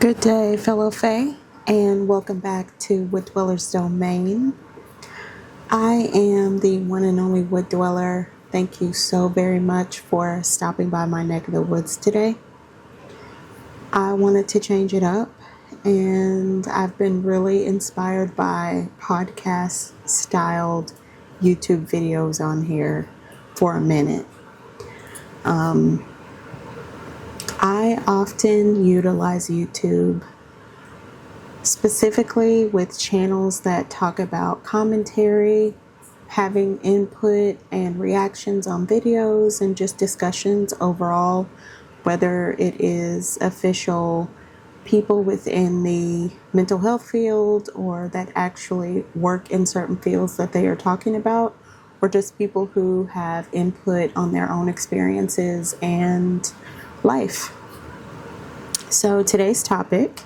Good day, fellow Fae, and welcome back to Wood Dweller's Domain. I am the one and only Wood Dweller. Thank you so very much for stopping by my neck of the woods today. I wanted to change it up, and I've been really inspired by podcast-styled YouTube videos on here for a minute. I often utilize YouTube specifically with channels that talk about commentary, having input and reactions on videos, and just discussions overall, whether it is official people within the mental health field or that actually work in certain fields that they are talking about, or just people who have input on their own experiences and life. So today's topic,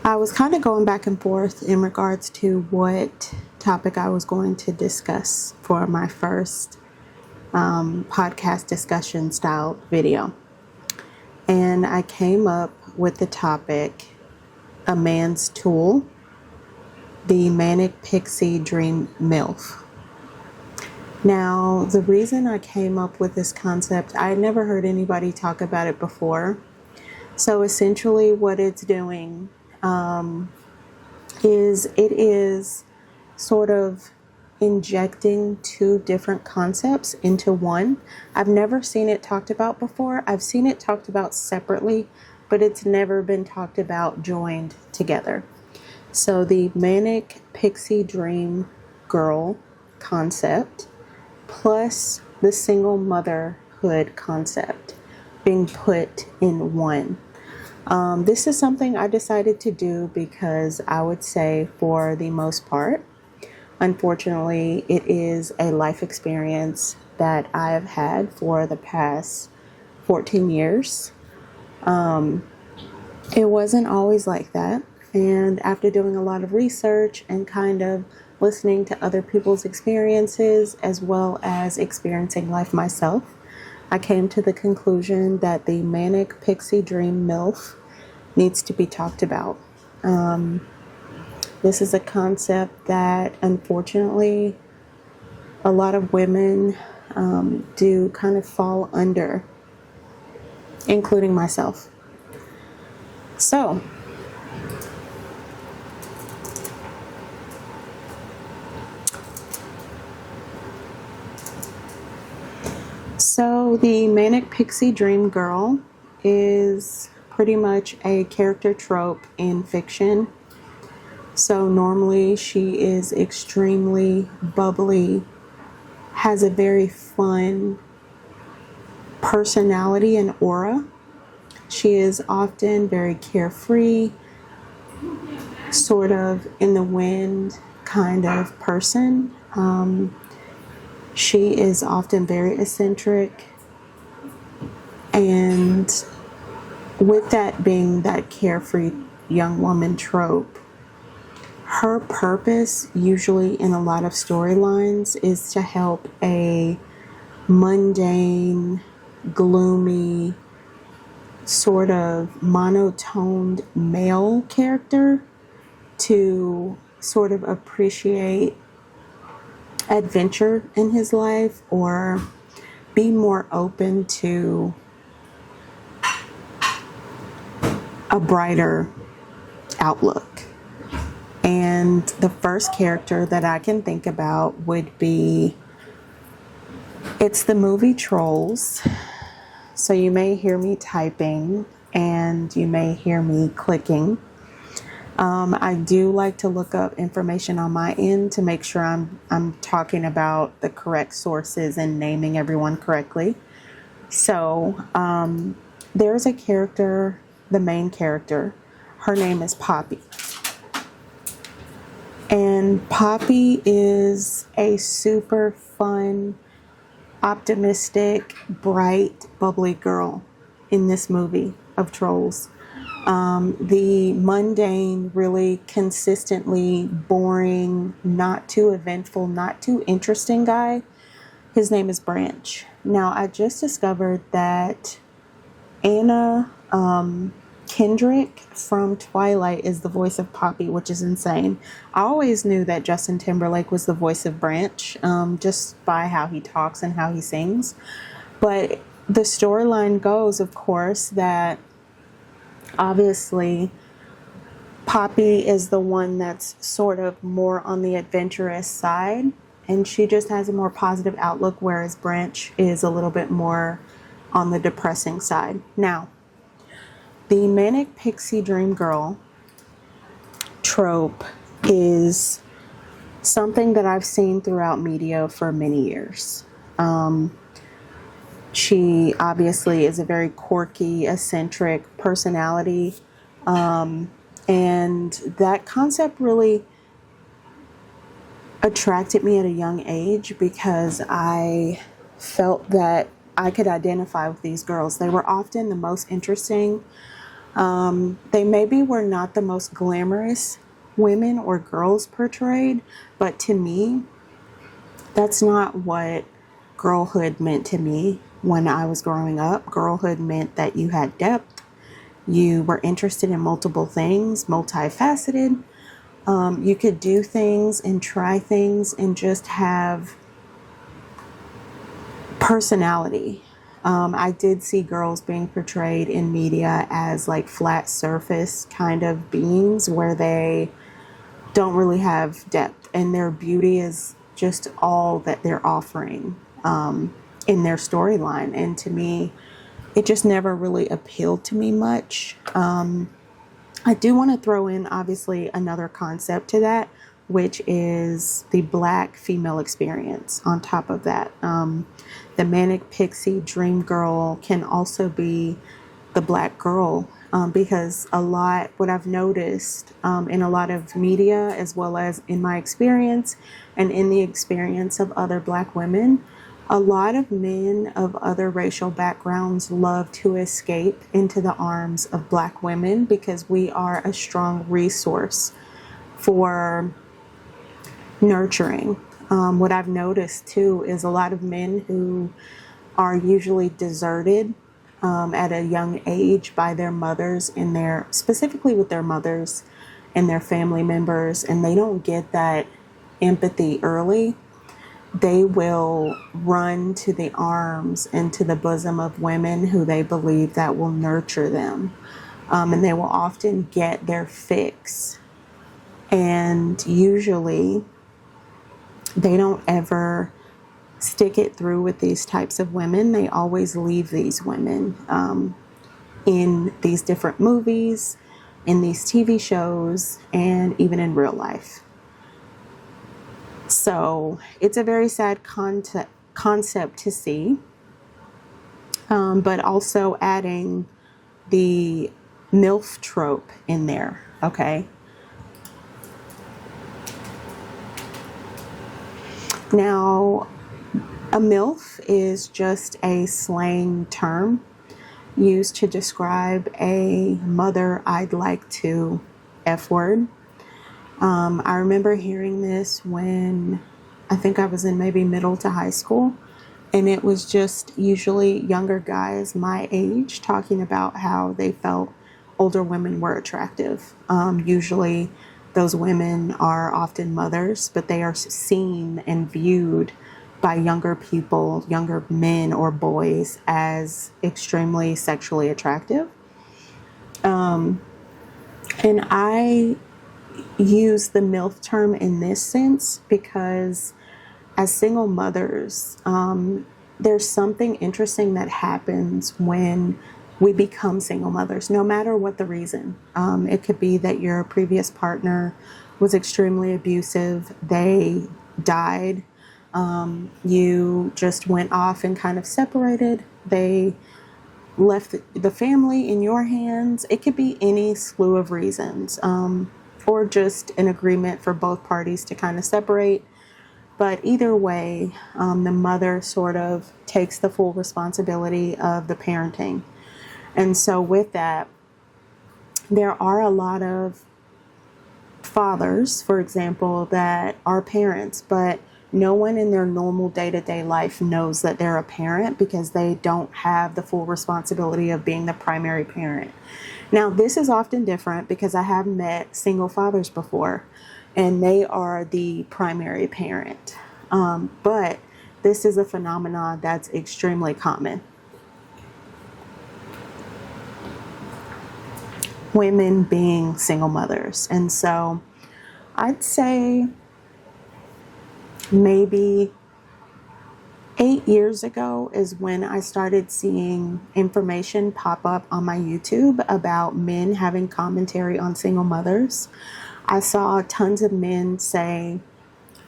I was kind of going back and forth in regards to what topic I was going to discuss for my first podcast discussion style video. And I came up with the topic, a man's tool, the Manic Pixie Dream Milf. Now, the reason I came up with this concept, I had never heard anybody talk about it before. So essentially what it's doing is it is sort of injecting two different concepts into one. I've never seen it talked about before. I've seen it talked about separately, but it's never been talked about joined together. So the Manic Pixie Dream Girl concept plus the single motherhood concept being put in one. This is something I decided to do because I would say for the most part, unfortunately, it is a life experience that I have had for the past 14 years. It wasn't always like that. And after doing a lot of research and kind of listening to other people's experiences as well as experiencing life myself, I came to the conclusion that the Manic Pixie Dream Milf needs to be talked about. This is a concept that unfortunately a lot of women do kind of fall under, including myself. So the Manic Pixie Dream Girl is pretty much a character trope in fiction. So normally she is extremely bubbly, has a very fun personality and aura. She is often very carefree, sort of in the wind kind of person. She is often very eccentric, and with that being that carefree young woman trope, her purpose usually in a lot of storylines is to help a mundane, gloomy, sort of monotoned male character to sort of appreciate adventure in his life or be more open to a brighter outlook. And the first character that I can think about would be, it's the movie Trolls. So you may hear me typing and you may hear me clicking. I do like to look up information on my end to make sure I'm talking about the correct sources and naming everyone correctly. So there's a character, the main character, her name is Poppy. And Poppy is a super fun, optimistic, bright, bubbly girl in this movie of Trolls. The mundane, really consistently boring, not too eventful, not too interesting guy, his name is Branch. Now, I just discovered that Anna Kendrick from Twilight is the voice of Poppy, which is insane. I always knew that Justin Timberlake was the voice of Branch, just by how he talks and how he sings. But the storyline goes, of course, that obviously Poppy is the one that's sort of more on the adventurous side, and she just has a more positive outlook, whereas Branch is a little bit more on the depressing side. Now, the Manic Pixie Dream Girl trope is something that I've seen throughout media for many years. She obviously is a very quirky, eccentric personality. And that concept really attracted me at a young age because I felt that I could identify with these girls. They were often the most interesting. They maybe were not the most glamorous women or girls portrayed, but to me, that's not what girlhood meant to me when I was growing up. Girlhood meant that you had depth, you were interested in multiple things, multifaceted. You could do things and try things and just have personality. I did see girls being portrayed in media as like flat surface kind of beings where they don't really have depth and their beauty is just all that they're offering in their storyline. And to me, it just never really appealed to me much. I do want to throw in obviously another concept to that, which is the Black female experience on top of that. The Manic Pixie Dream Girl can also be the Black girl because what I've noticed in a lot of media, as well as in my experience and in the experience of other Black women, a lot of men of other racial backgrounds love to escape into the arms of Black women because we are a strong resource for nurturing. What I've noticed too is a lot of men who are usually deserted at a young age by their mothers specifically with their mothers and their family members, and they don't get that empathy early. They will run to the arms and to the bosom of women who they believe that will nurture them. And they will often get their fix. And usually they don't ever stick it through with these types of women. They always leave these women in these different movies, in these TV shows, and even in real life. So it's a very sad concept to see, but also adding the Milf trope in there, okay? Now, a Milf is just a slang term used to describe a mother I'd like to F-word. I remember hearing this when I think I was in maybe middle to high school, and it was just usually younger guys my age talking about how they felt older women were attractive. Usually those women are often mothers, but they are seen and viewed by younger people, younger men or boys, as extremely sexually attractive. And I use the MILF term in this sense because as single mothers, there's something interesting that happens when we become single mothers, no matter what the reason. It could be that your previous partner was extremely abusive, they died, you just went off and kind of separated, they left the family in your hands. It could be any slew of reasons, or just an agreement for both parties to kind of separate. But either way, the mother sort of takes the full responsibility of the parenting. And so with that, there are a lot of fathers, for example, that are parents, but no one in their normal day-to-day life knows that they're a parent because they don't have the full responsibility of being the primary parent. Now, this is often different because I have met single fathers before, and they are the primary parent. But this is a phenomenon that's extremely common. Women being single mothers. And so I'd say maybe 8 years ago is when I started seeing information pop up on my YouTube about men having commentary on single mothers. I saw tons of men say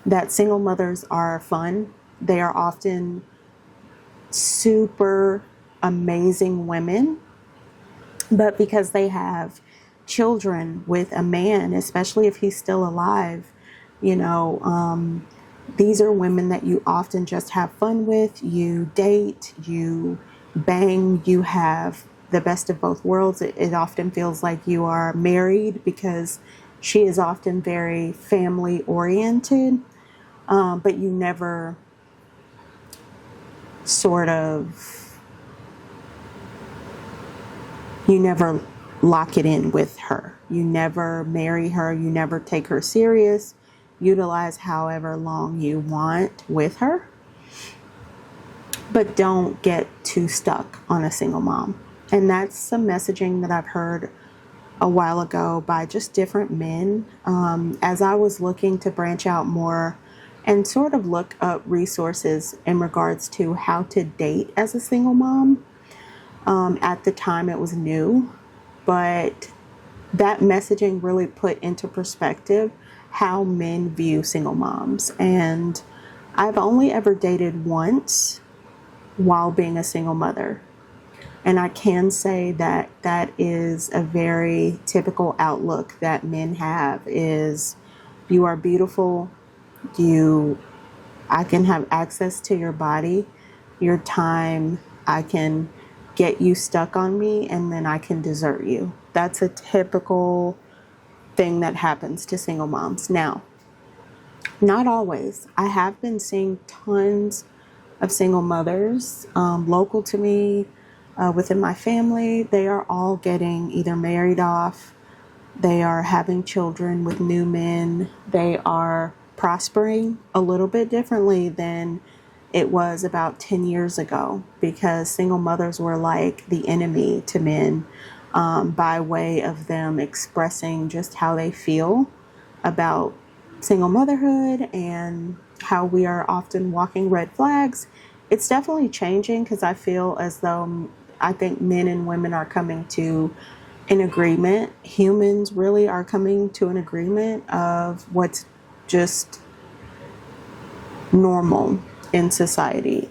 that single mothers are fun. They are often super amazing women, but because they have children with a man, especially if he's still alive, you know, these are women that you often just have fun with. You date, you bang, you have the best of both worlds. It often feels like you are married because she is often very family oriented, but you never you never lock it in with her. You never marry her. You never take her serious. Utilize however long you want with her, but don't get too stuck on a single mom. And that's some messaging that I've heard a while ago by just different men. As I was looking to branch out more and sort of look up resources in regards to how to date as a single mom. At the time it was new, but that messaging really put into perspective how men view single moms. And I've only ever dated once while being a single mother. And I can say that that is a very typical outlook that men have is you are beautiful, I can have access to your body, your time, I can get you stuck on me, and then I can desert you. That's a typical thing that happens to single moms. Now, not always. I have been seeing tons of single mothers local to me, within my family. They are all getting either married off, they are having children with new men, they are prospering a little bit differently than it was about 10 years ago, because single mothers were like the enemy to men, by way of them expressing just how they feel about single motherhood and how we are often walking red flags. It's definitely changing because I feel as though I think men and women are coming to an agreement. Humans really are coming to an agreement of what's just normal in society.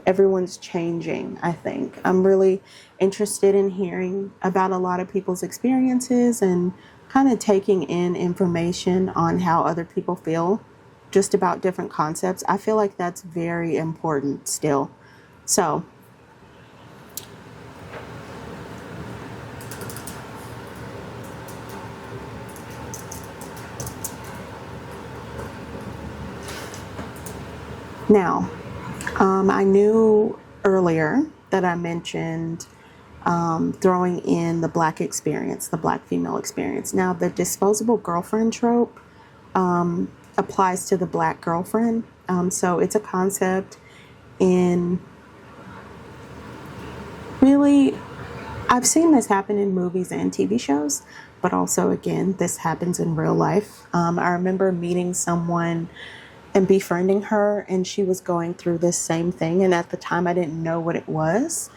Everyone's changing, I think. I'm really interested in hearing about a lot of people's experiences and kind of taking in information on how other people feel just about different concepts. I feel like that's very important still. So, now, I knew earlier that I mentioned throwing in the black experience, the black female experience. Now, the disposable girlfriend trope applies to the black girlfriend. So it's a concept in really, I've seen this happen in movies and TV shows, but also, again, this happens in real life. I remember meeting someone and befriending her, and she was going through this same thing, and at the time I didn't know what it was.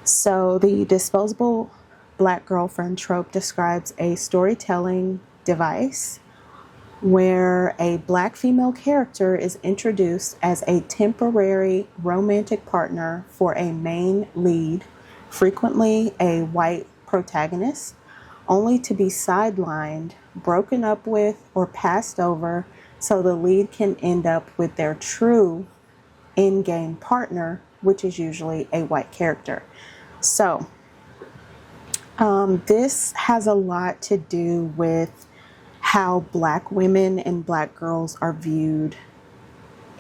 So the disposable black girlfriend trope describes a storytelling device where a black female character is introduced as a temporary romantic partner for a main lead, frequently a white protagonist, only to be sidelined, broken up with, or passed over so the lead can end up with their true in-game partner, which is usually a white character. So this has a lot to do with how black women and black girls are viewed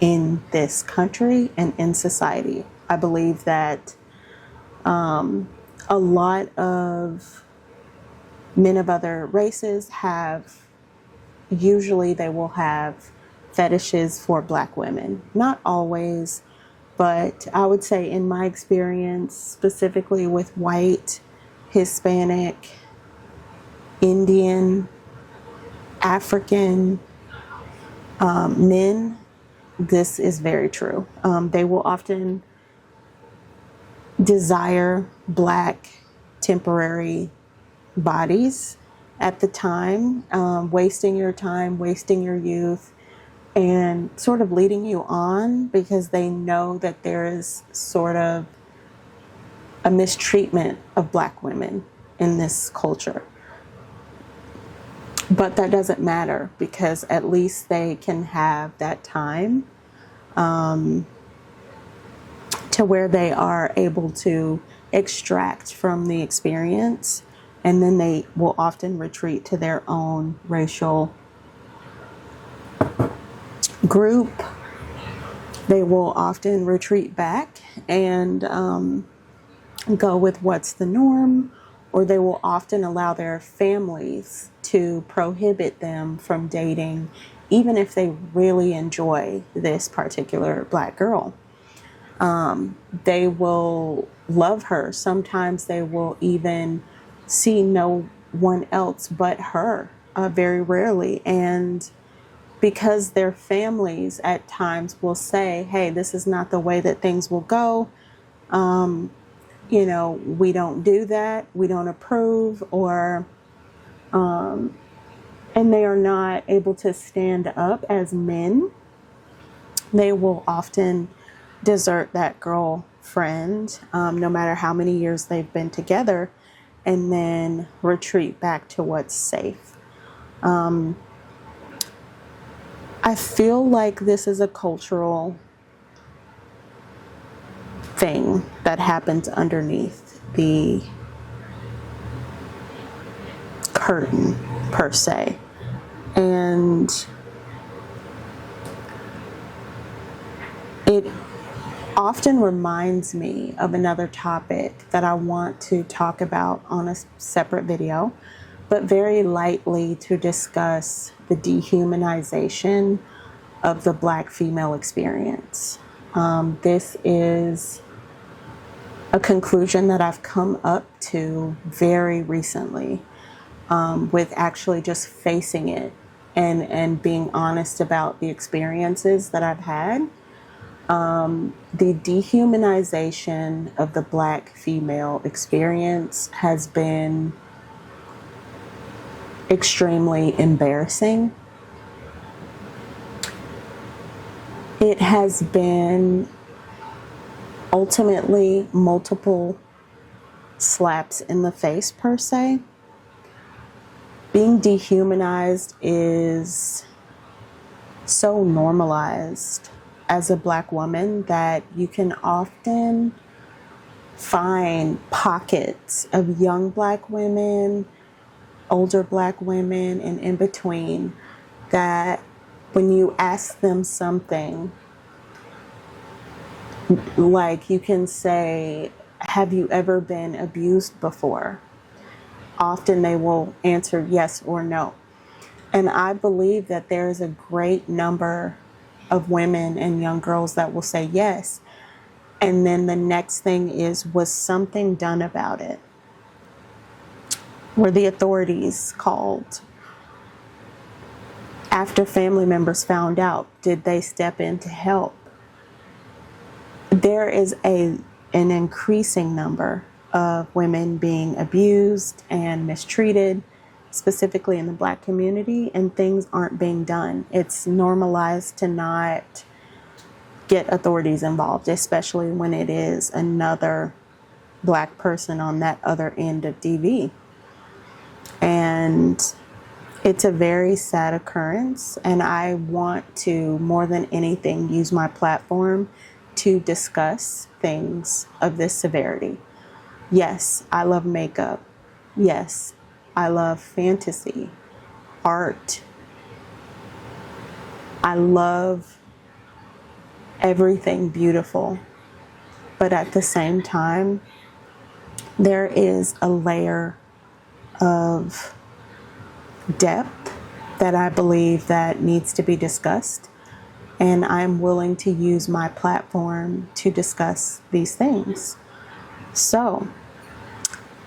in this country and in society. I believe that a lot of Men of other races usually they will have fetishes for Black women. Not always, but I would say in my experience, specifically with white, Hispanic, Indian, African men, this is very true. They will often desire Black temporary bodies at the time, wasting your time, wasting your youth, and sort of leading you on because they know that there is sort of a mistreatment of Black women in this culture. But that doesn't matter because at least they can have that time to where they are able to extract from the experience, and then they will often retreat to their own racial group. They will often retreat back and go with what's the norm, or they will often allow their families to prohibit them from dating, even if they really enjoy this particular Black girl. They will love her. Sometimes they will even see no one else but her, very rarely. And because their families at times will say, hey, this is not the way that things will go. We don't do that. We don't approve, and they are not able to stand up as men. They will often desert that girlfriend, no matter how many years they've been together, and then retreat back to what's safe. I feel like this is a cultural thing that happens underneath the curtain, per se. And it often reminds me of another topic that I want to talk about on a separate video, but very lightly to discuss the dehumanization of the Black female experience. This is a conclusion that I've come up to very recently, with actually just facing it and being honest about the experiences that I've had. The dehumanization of the Black female experience has been extremely embarrassing. It has been ultimately multiple slaps in the face, per se. Being dehumanized is so normalized as a Black woman that you can often find pockets of young Black women, older Black women, and in between that when you ask them something, like you can say, have you ever been abused before? Often they will answer yes or no. And I believe that there is a great number of women and young girls that will say yes. And then the next thing is, was something done about it? Were the authorities called? After family members found out, did they step in to help? There is an increasing number of women being abused and mistreated, specifically in the Black community, and things aren't being done. It's normalized to not get authorities involved, especially when it is another Black person on that other end of TV. And it's a very sad occurrence, and I want to, more than anything, use my platform to discuss things of this severity. Yes, I love makeup. Yes, I love fantasy, art. I love everything beautiful. But at the same time, there is a layer of depth that I believe that needs to be discussed. And I'm willing to use my platform to discuss these things. So,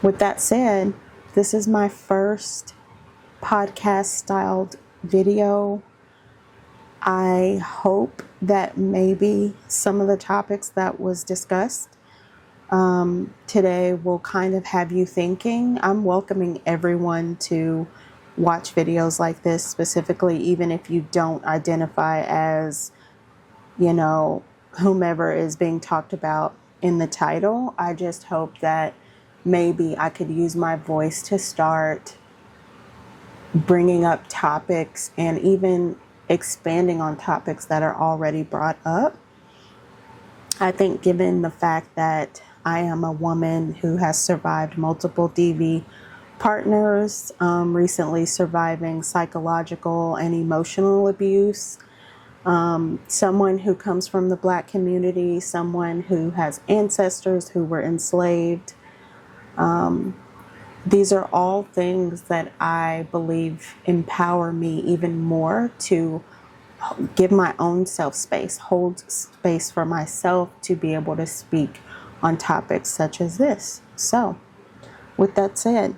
with that said, this is my first podcast styled video. I hope that maybe some of the topics that was discussed today will kind of have you thinking. I'm welcoming everyone to watch videos like this, specifically, even if you don't identify as, whomever is being talked about in the title. I just hope that maybe I could use my voice to start bringing up topics and even expanding on topics that are already brought up. I think given the fact that I am a woman who has survived multiple DV partners, recently surviving psychological and emotional abuse, someone who comes from the Black community, someone who has ancestors who were enslaved. These are all things that I believe empower me even more to give my own self space, hold space for myself to be able to speak on topics such as this. So, with that said,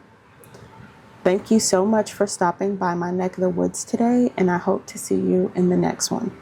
thank you so much for stopping by my neck of the woods today, and I hope to see you in the next one.